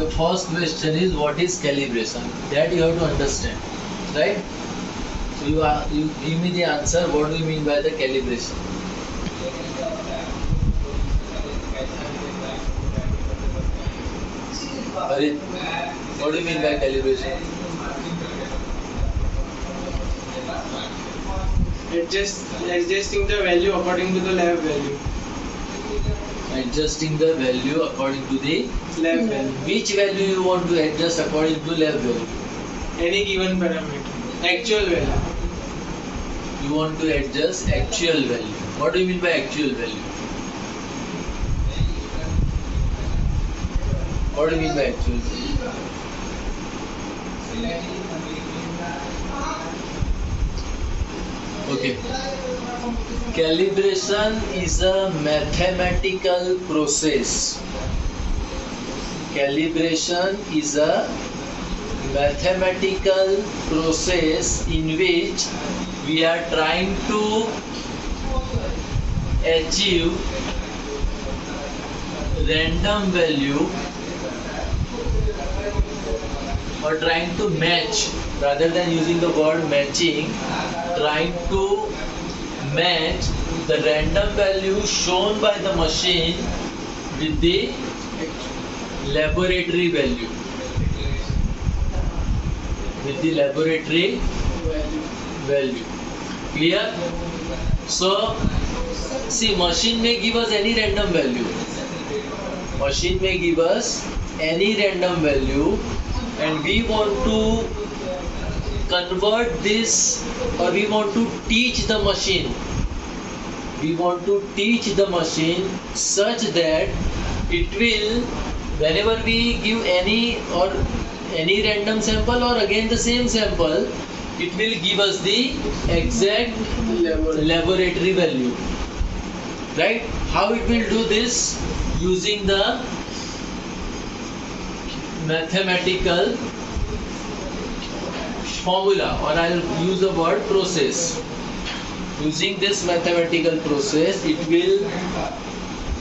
the first question is what is calibration? That you have to understand, right? So you give me the answer. What do you mean by the calibration? Harit, what do you mean by calibration? Adjusting the value according to the lab value. Adjusting the value according to the Lab value. which value you want to adjust according to lab value? Any given parameter. Actual value. You want to adjust actual value. What do you mean by actual value? What do you mean by actual value? Okay. Calibration is a mathematical process. Calibration is a mathematical process in which we are trying to achieve random value or trying to match, rather than using the word matching, trying to match the random value shown by the machine with the laboratory value. With the laboratory value. Clear? So, see, machine may give us any random value. Machine may give us any random value, and we want to convert this, or we want to teach the machine. We want to teach the machine such that it will, whenever we give any random sample or again the same sample, it will give us the exact laboratory value. Right? How it will do this? Using the mathematical formula, or I'll use the word process. Using this mathematical process, it will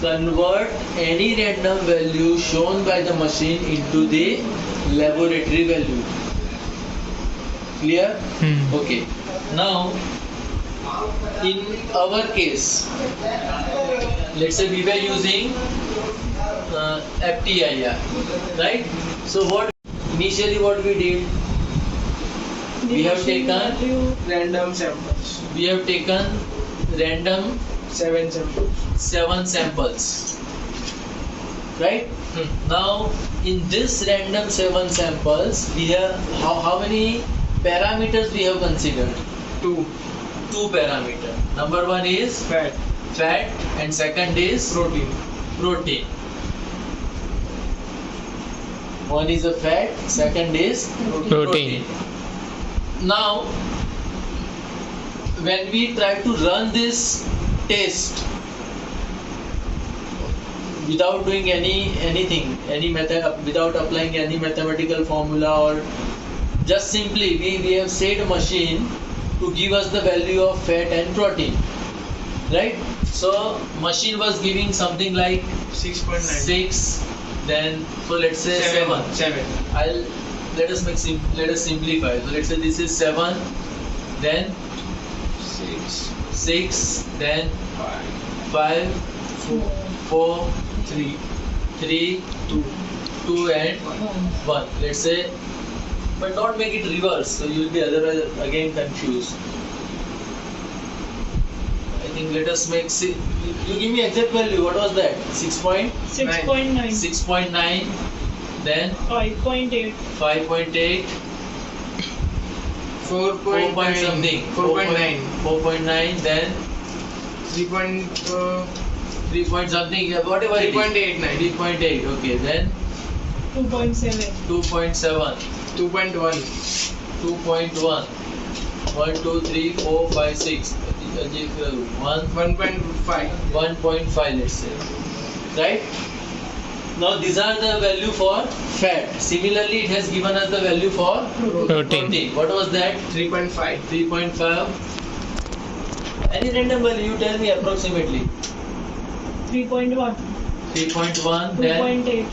convert any random value shown by the machine into the laboratory value. Clear? Okay. Now, in our case, let's say we were using FTIR, right? So initially what we did? We have taken Random samples. we have taken random 7 samples. 7 samples, right? Now in this random 7 samples, we have how many parameters we have considered? 2. 2 parameters. Number 1 is Fat. and second is protein. One is a fat, second is Protein. Now, when we try to run this test without doing without applying any mathematical formula, or just simply we have set a machine to give us the value of fat and protein, right? So machine was giving something like 6.9. 6, then so let's say 7. Let us simplify. So let's say this is 7, then 6, then 5, 4, 3, 2 and 1. Let's say, but not make it reverse, so you will be otherwise again confused. I think let us make you give me exact value. What was that? 6.9. 6.9. Then 5.8. 5.8. 4 point something. 4.9. 4.9. Then 3 point something. Whatever it is. 3.89. 3.8. Okay. Then 2.7. 2.7. 2.1. 2.1. 1, 2, 3, 4, 5, 6. 1.5. 1.5, let's say. Right? Now these are the value for fat. Similarly, it has given us the value for protein. What was that? 3.5. 3.5. Any random value, you tell me approximately. 3.1. 3.1. 2.8.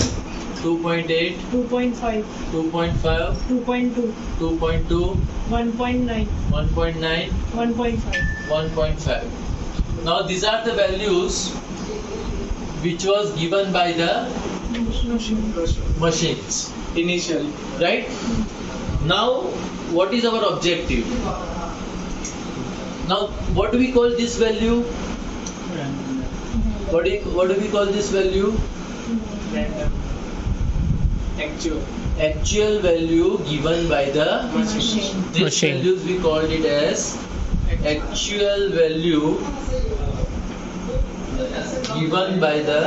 2.8, 2.5, 2.5, 2.2, 2.2, 1.9, 1.9, 1.5. 1.5. Now these are the values which was given by the machines, Initially. right? Now what is our objective? Now what do we call this value? What do we call this value? Random. Actual. Actual value given by the Machine. This Machine. values we called it as actual value given by the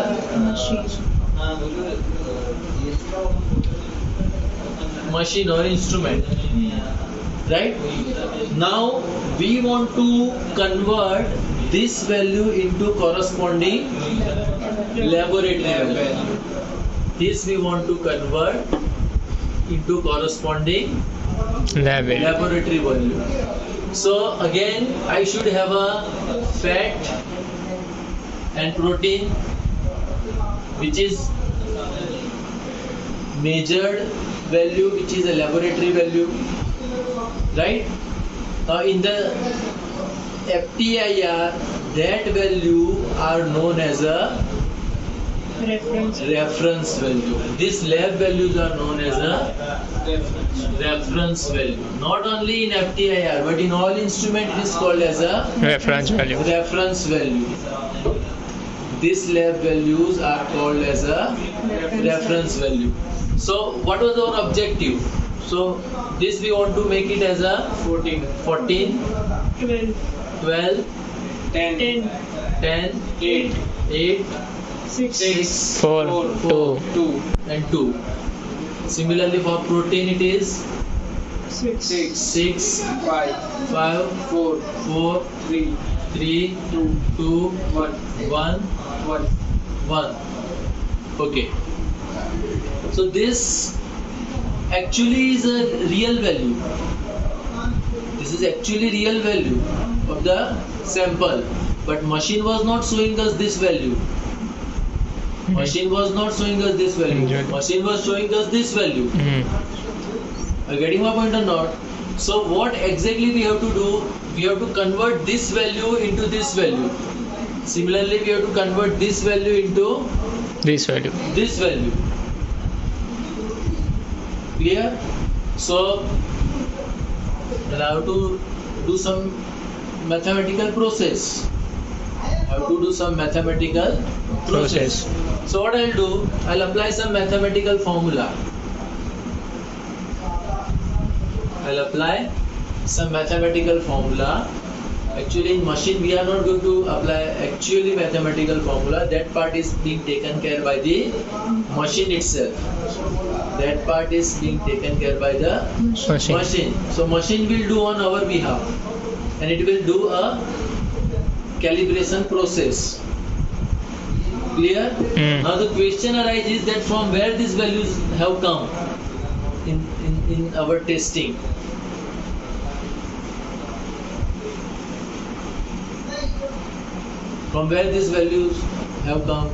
machine or instrument, right? Now we want to convert this value into corresponding laboratory value. This we want to convert into corresponding Level. laboratory value. So again I should have a fat and protein which is measured value, which is a laboratory value, right? Now in the FTIR that value are known as a reference value. These lab values are known as a reference value. Not only in FTIR but in all instrument it is called as a Reference value. reference value. These lab values are called as a reference value. So what was our objective? So this we want to make it as a 14, 14, 12, 12, 10, 10, 10, 8, 8, 6, 6, 4, 2. 2, and 2. Similarly for protein it is 6, 6, 6, 5, 5, 4, 4, 3, 3, 2, 2, 1, 1, 1. 1. Okay. So this actually is a real value. This is actually real value of the sample. But machine was not showing us this value. Machine was not showing us this value. Machine was showing us this value. Are you getting my point or not? So what exactly we have to do? We have to convert this value into this value. Similarly, we have to convert this value into This value. this value. Clear? So then I have to do some mathematical process. I have to do some mathematical process. So what I'll do, I'll apply some mathematical formula. I'll apply some mathematical formula. Actually in machine we are not going to apply actually mathematical formula. That part is being taken care by the machine itself. That part is being taken care by the machine. So machine will do on our behalf and it will do a calibration process. Clear? Now the question arises that from where these values have come in our testing. From where these values have come?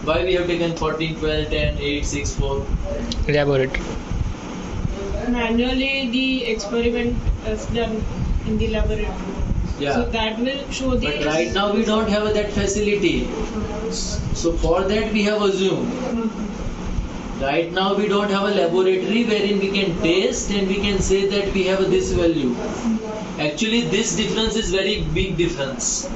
Why we have taken 14, 12, 10, 8, 6, 4? Laboratory. Manually the experiment is done in the laboratory. Yeah. So that will show the. But right now we don't have that facility. So for that we have assumed. Right now we don't have a laboratory wherein we can test and we can say that we have this value. Actually this difference is very big difference.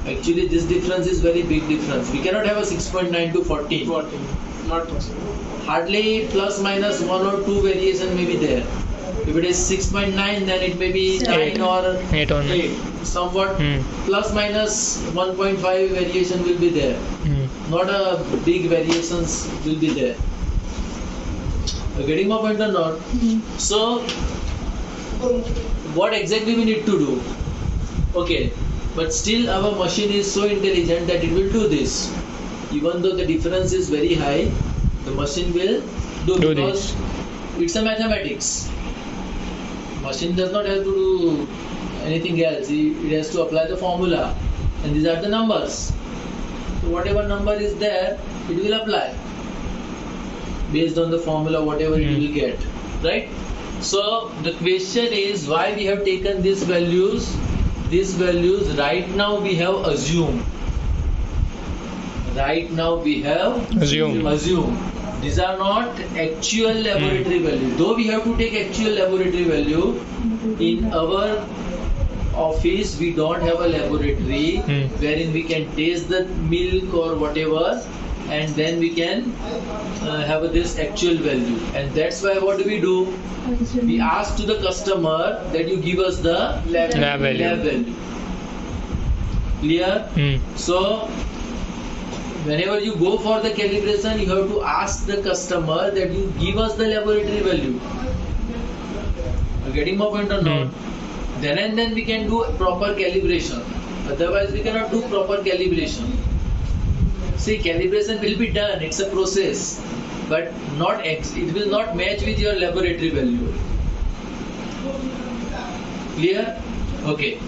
Actually this difference is very big difference. We cannot have a 6.9 to 14. 14. Not possible. Hardly plus minus 1 or 2 variation may be there. If it is 6.9 then it may be 9 or 8 on 8. Somewhat plus minus 1.5 variation will be there. Not a big variations will be there. Are you getting my point or not? So what exactly we need to do? Okay, but still our machine is so intelligent that it will do this. Even though the difference is very high, the machine will do because it's a mathematics. Machine does not have to do anything else. It has to apply the formula and these are the numbers. So whatever number is there, it will apply. based on the formula whatever you will get, right? So the question is why we have taken these values. These values right now we have assumed. Right now we have Assume. These are not actual laboratory value. Though we have to take actual laboratory value, in our office we don't have a laboratory wherein we can taste the milk or whatever, and then we can have this actual value. And that's why what do? We ask to the customer that you give us the lab value. Clear? So whenever you go for the calibration, you have to ask the customer that you give us the laboratory value. Are you getting my point or not? Then and then we can do proper calibration. Otherwise we cannot do proper calibration. See, calibration will be done, it's a process, but it will not match with your laboratory value. Clear? Okay.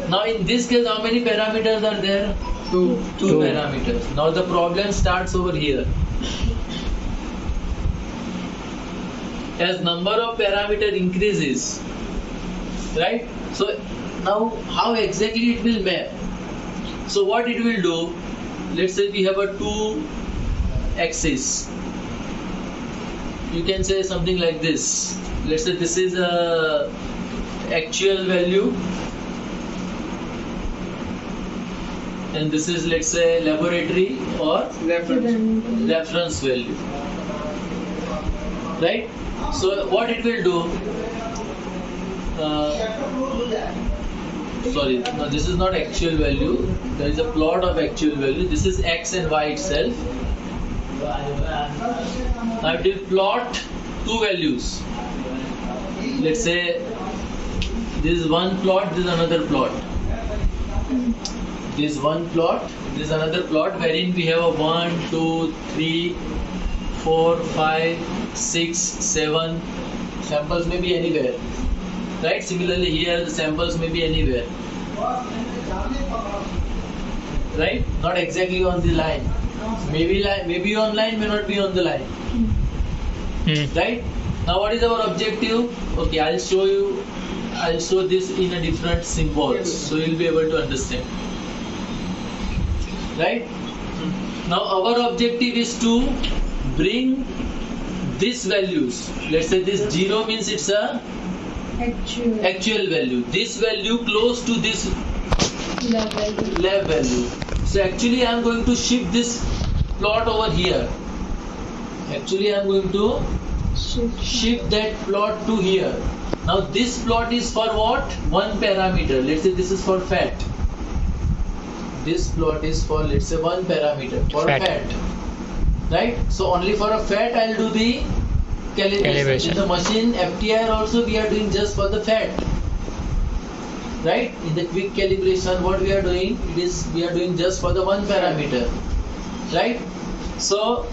Now in this case, how many parameters are there? Two parameters. Now the problem starts over here. As number of parameter increases, right? So now how exactly it will map? So what it will do? Let's say we have a 2 axis. You can say something like this. Let's say this is a actual value, and this is, let's say, laboratory or reference value, right? So what it will do, sorry, no, this is not actual value, there is a plot of actual value. This is x and y itself. Now it will plot two values. Let's say this is one plot, this is another plot. This is one plot, this is another plot, wherein we have a 1, 2, 3, 4, 5, 6, 7. Samples may be anywhere, right? Similarly here the samples may be anywhere, right? Not exactly on the line. Maybe on line, may not be on the line, right? Now what is our objective? Okay, I'll show this in a different symbols, so you'll be able to understand. Right? Now our objective is to bring these values. Let's say this 0 means it's a actual value. This value close to this lab value. So actually I am going to shift this plot over here. Actually I am going to shift that plot to here. Now this plot is for what? One parameter. Let's say this is for fat. This plot is for, let's say, one parameter for fat, right? So only for a fat I'll do the calibration. In the machine FTIR also we are doing just for the fat, right? In the quick calibration what we are doing, we are doing just for the one parameter, right? So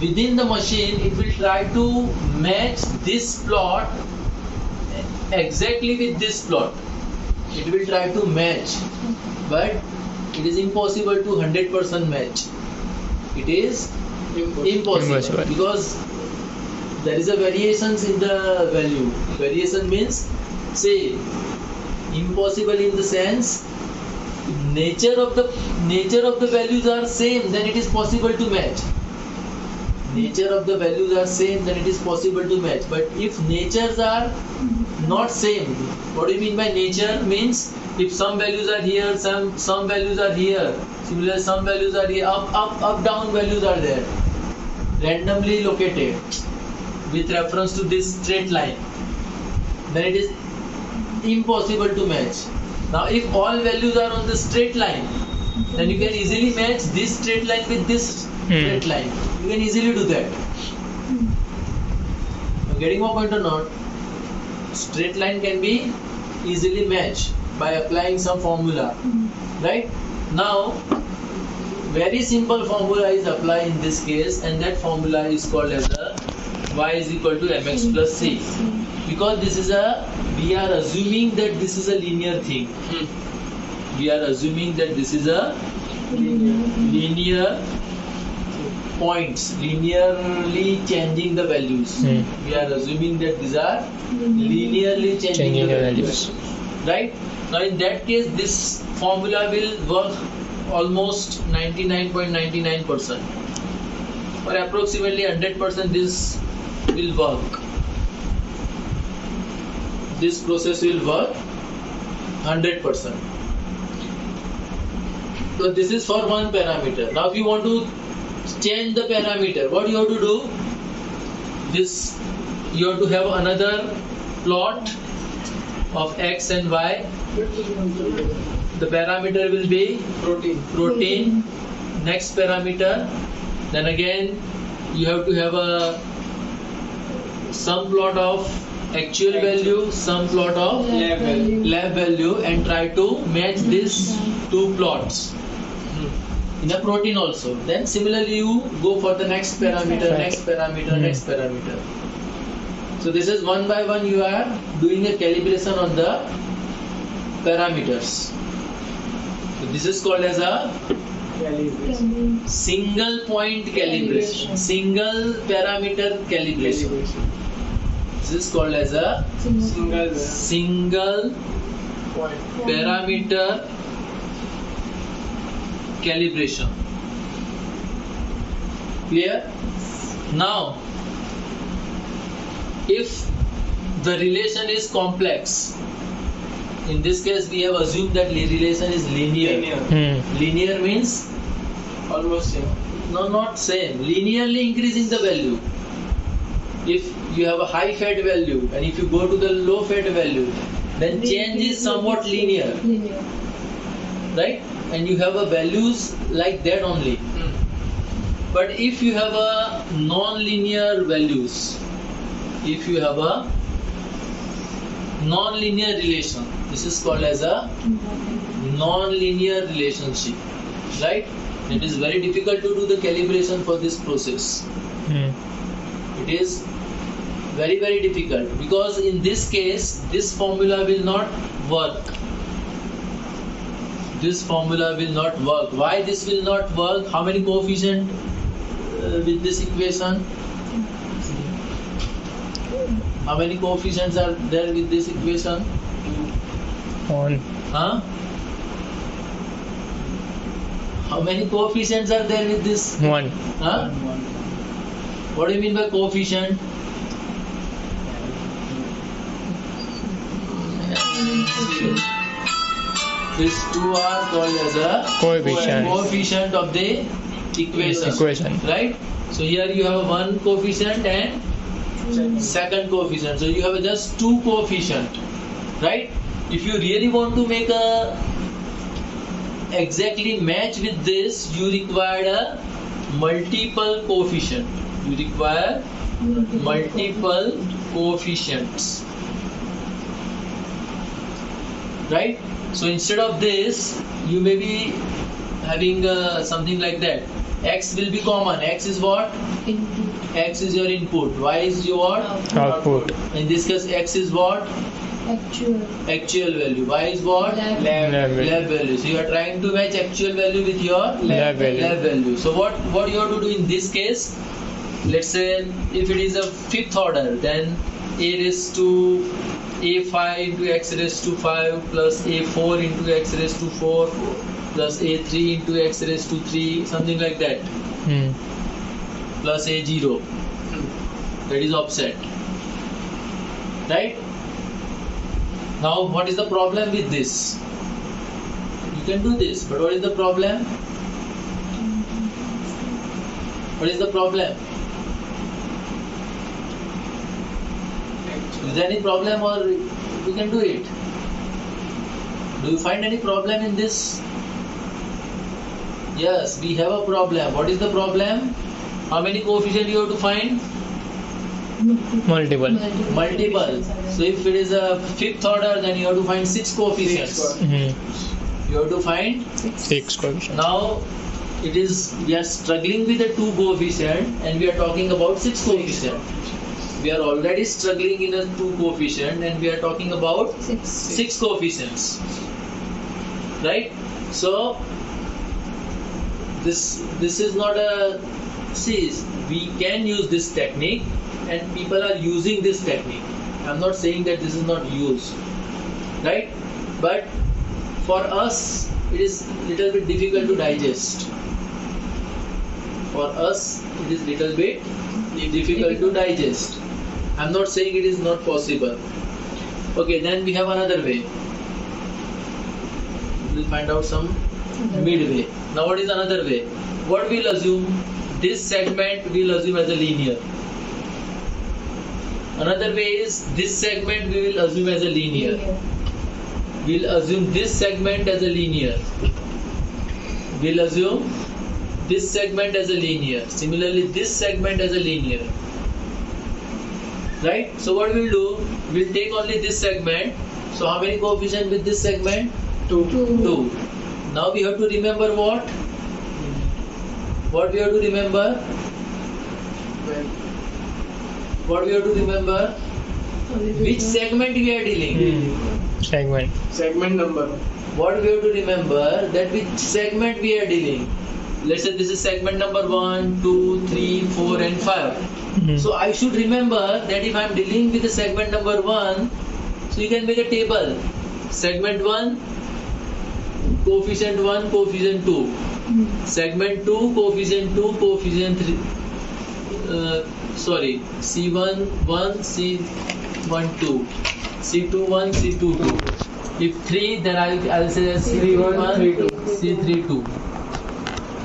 within the machine it will try to match this plot exactly with this plot. It will try to match, but it is impossible to 100% match. It is impossible because there is a variations in the value. Variation means, say, impossible in the sense nature of the values are same, then it is possible to match. Nature of the values are same, then it is possible to match. But if natures are not same, what do you mean by nature? Means if some values are here, some values are here, similarly some values are here, up, down values are there, randomly located with reference to this straight line, then it is impossible to match. Now if all values are on the straight line, then you can easily match this straight line with this straight line. You can easily do that. You're getting my point or not? Straight line can be easily matched by applying some formula, right? Now very simple formula is applied in this case, and that formula is called as a y is equal to mx plus c, because we are assuming that this is a linear thing. We are assuming that this is a linear points, linearly changing the values. We are assuming that these are linearly changing the values. Right? Now in that case, this formula will work almost 99.99%, or approximately 100%. This will work. This process will work 100%. So this is for one parameter. Now if you want to change the parameter, what you have to do? This, you have to have another plot of x and y. The parameter will be protein. Next parameter. Then again you have to have a some plot of actual value, some plot of lab value, and try to match these two plots in a protein also. Then similarly you go for the next parameter, next parameter, next parameter. So this is one by one you are doing a calibration on the parameters. So this is called as a single point calibration, single parameter calibration. This is called as a single parameter calibration. Clear? Now, if the relation is complex, in this case we have assumed that the relation is linear. Linear means almost same. no, not same. Linearly increasing the value. If you have a high fat value and if you go to the low fat value, then change is somewhat linear, right? And you have a values like that only. But if you have a non-linear values, if you have a non-linear relation, this is called as a non-linear relationship, right? It is very difficult to do the calibration for this process. It is very, very difficult, because in this case this formula will not work. This formula will not work. Why this will not work? How many coefficient with this equation? How many coefficients are there with this equation? 1. Huh? How many coefficients are there with this? 1. Huh? What do you mean by coefficient? These two are called as a coefficient of the equation. Right? So here you have one coefficient and second coefficient. So you have just two coefficient. Right? If you really want to make a exactly match with this, you require a multiple coefficient. You require multiple coefficients. Right? So instead of this, you may be having something like that. X will be common. X is what? X is your input. Y is your Output. In this case, X is what? Actual value. Y is what? Lab value. So you are trying to match actual value with your Lab value. So what you have to do in this case? Let's say if it is a fifth order, then a raised to a5 into x raised to 5 plus a4 into x raised to 4 plus a3 into x raised to 3, something like that, plus a0. That is offset. Right? Now what is the problem with this? You can do this, but what is the problem? What is the problem? Is there any problem, or you can do it? Do you find any problem in this? Yes, we have a problem. What is the problem? How many coefficients you have to find? Multiple. So if it is a fifth order, then you have to find 6 coefficients. You have to find 6 coefficients. Now we are struggling with the 2 coefficient and we are talking about 6 coefficient. We are already struggling in a 2 coefficient and we are talking about 6 coefficients. Right? So this is not a See, we can use this technique and people are using this technique. I'm not saying that this is not used, right? But for us, it is little bit difficult to digest. For us, it is little bit difficult to digest. I'm not saying it is not possible. Okay, then we have another way. We'll find out some midway. Now what is another way? What we'll assume? This segment we'll assume as a linear. Another way is this segment we will assume as a linear. We'll assume this segment as a linear. We'll assume this segment as a linear. Similarly, this segment as a linear. Right? So what we'll do? We'll take only this segment. So how many coefficients with this segment? 2. 2. Now we have to remember what? What we have to remember? What we have to remember? Which segment we are dealing? Segment. Segment number. What we have to remember, that which segment we are dealing. Let's say this is segment number 1, 2, 3, 4 and 5. So I should remember that if I am dealing with the segment number 1, so you can make a table. Segment 1, coefficient 1, coefficient 2. Segment 2, coefficient 2, coefficient 3. C1, 1, C1, 2. C2, 1, C2, 2. If 3, then I'll say C3, 1, C3, 2.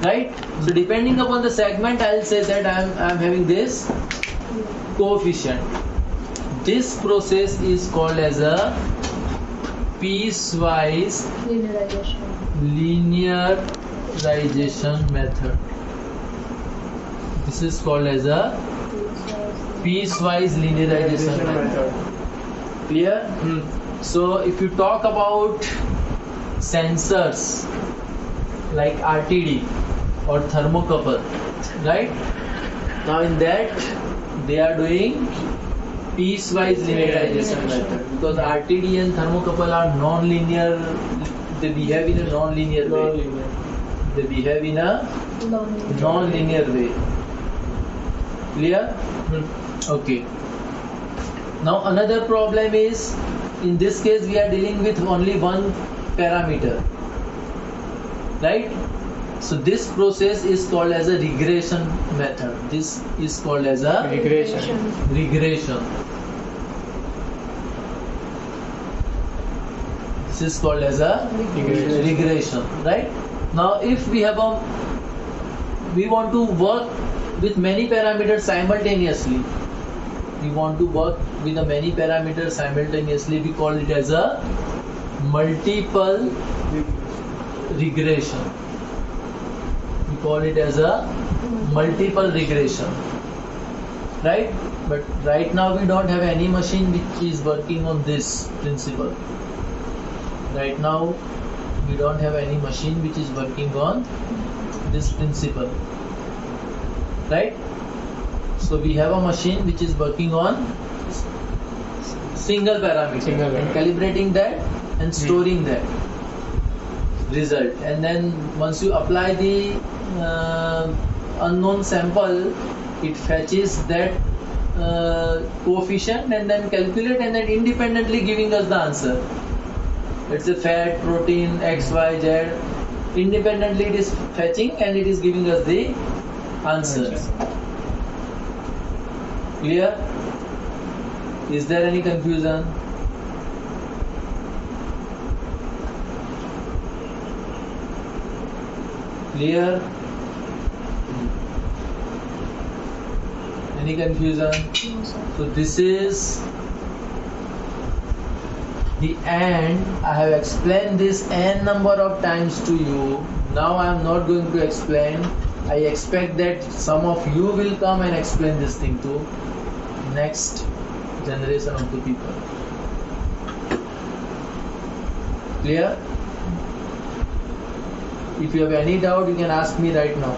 Right? So depending upon the segment, I'll say that I'm having this coefficient. This process is called as a piecewise linearization method. This is called as a piecewise linearization method. Clear? So if you talk about sensors like RTD or thermocouple, right? Now in that they are doing piecewise linearization method, because RTD and thermocouple are non-linear. They behave in a non-linear way. They behave in a non-linear way. Clear? Okay. Now another problem is, in this case we are dealing with only one parameter, right? So this process is called as a regression method. This is called as a regression. This is called as a regression, right? Now if we want to work with many parameters simultaneously, we call it as a multiple regression. We call it as a multiple regression, right? But right now we don't have any machine which is working on this principle. Right now we don't have any machine which is working on this principle, right? So we have a machine which is working on single parameter and calibrating that and storing that result, and then once you apply the unknown sample, it fetches that coefficient and then calculate, and then independently giving us the answer. It's a fat, protein, X, Y, Z. Independently it is fetching and it is giving us the answer. Clear? Is there any confusion? Clear? Any confusion? So this is the end. I have explained this n number of times to you. Now I am not going to explain. I expect that some of you will come and explain this thing to next generation of the people. Clear? If you have any doubt, you can ask me right now.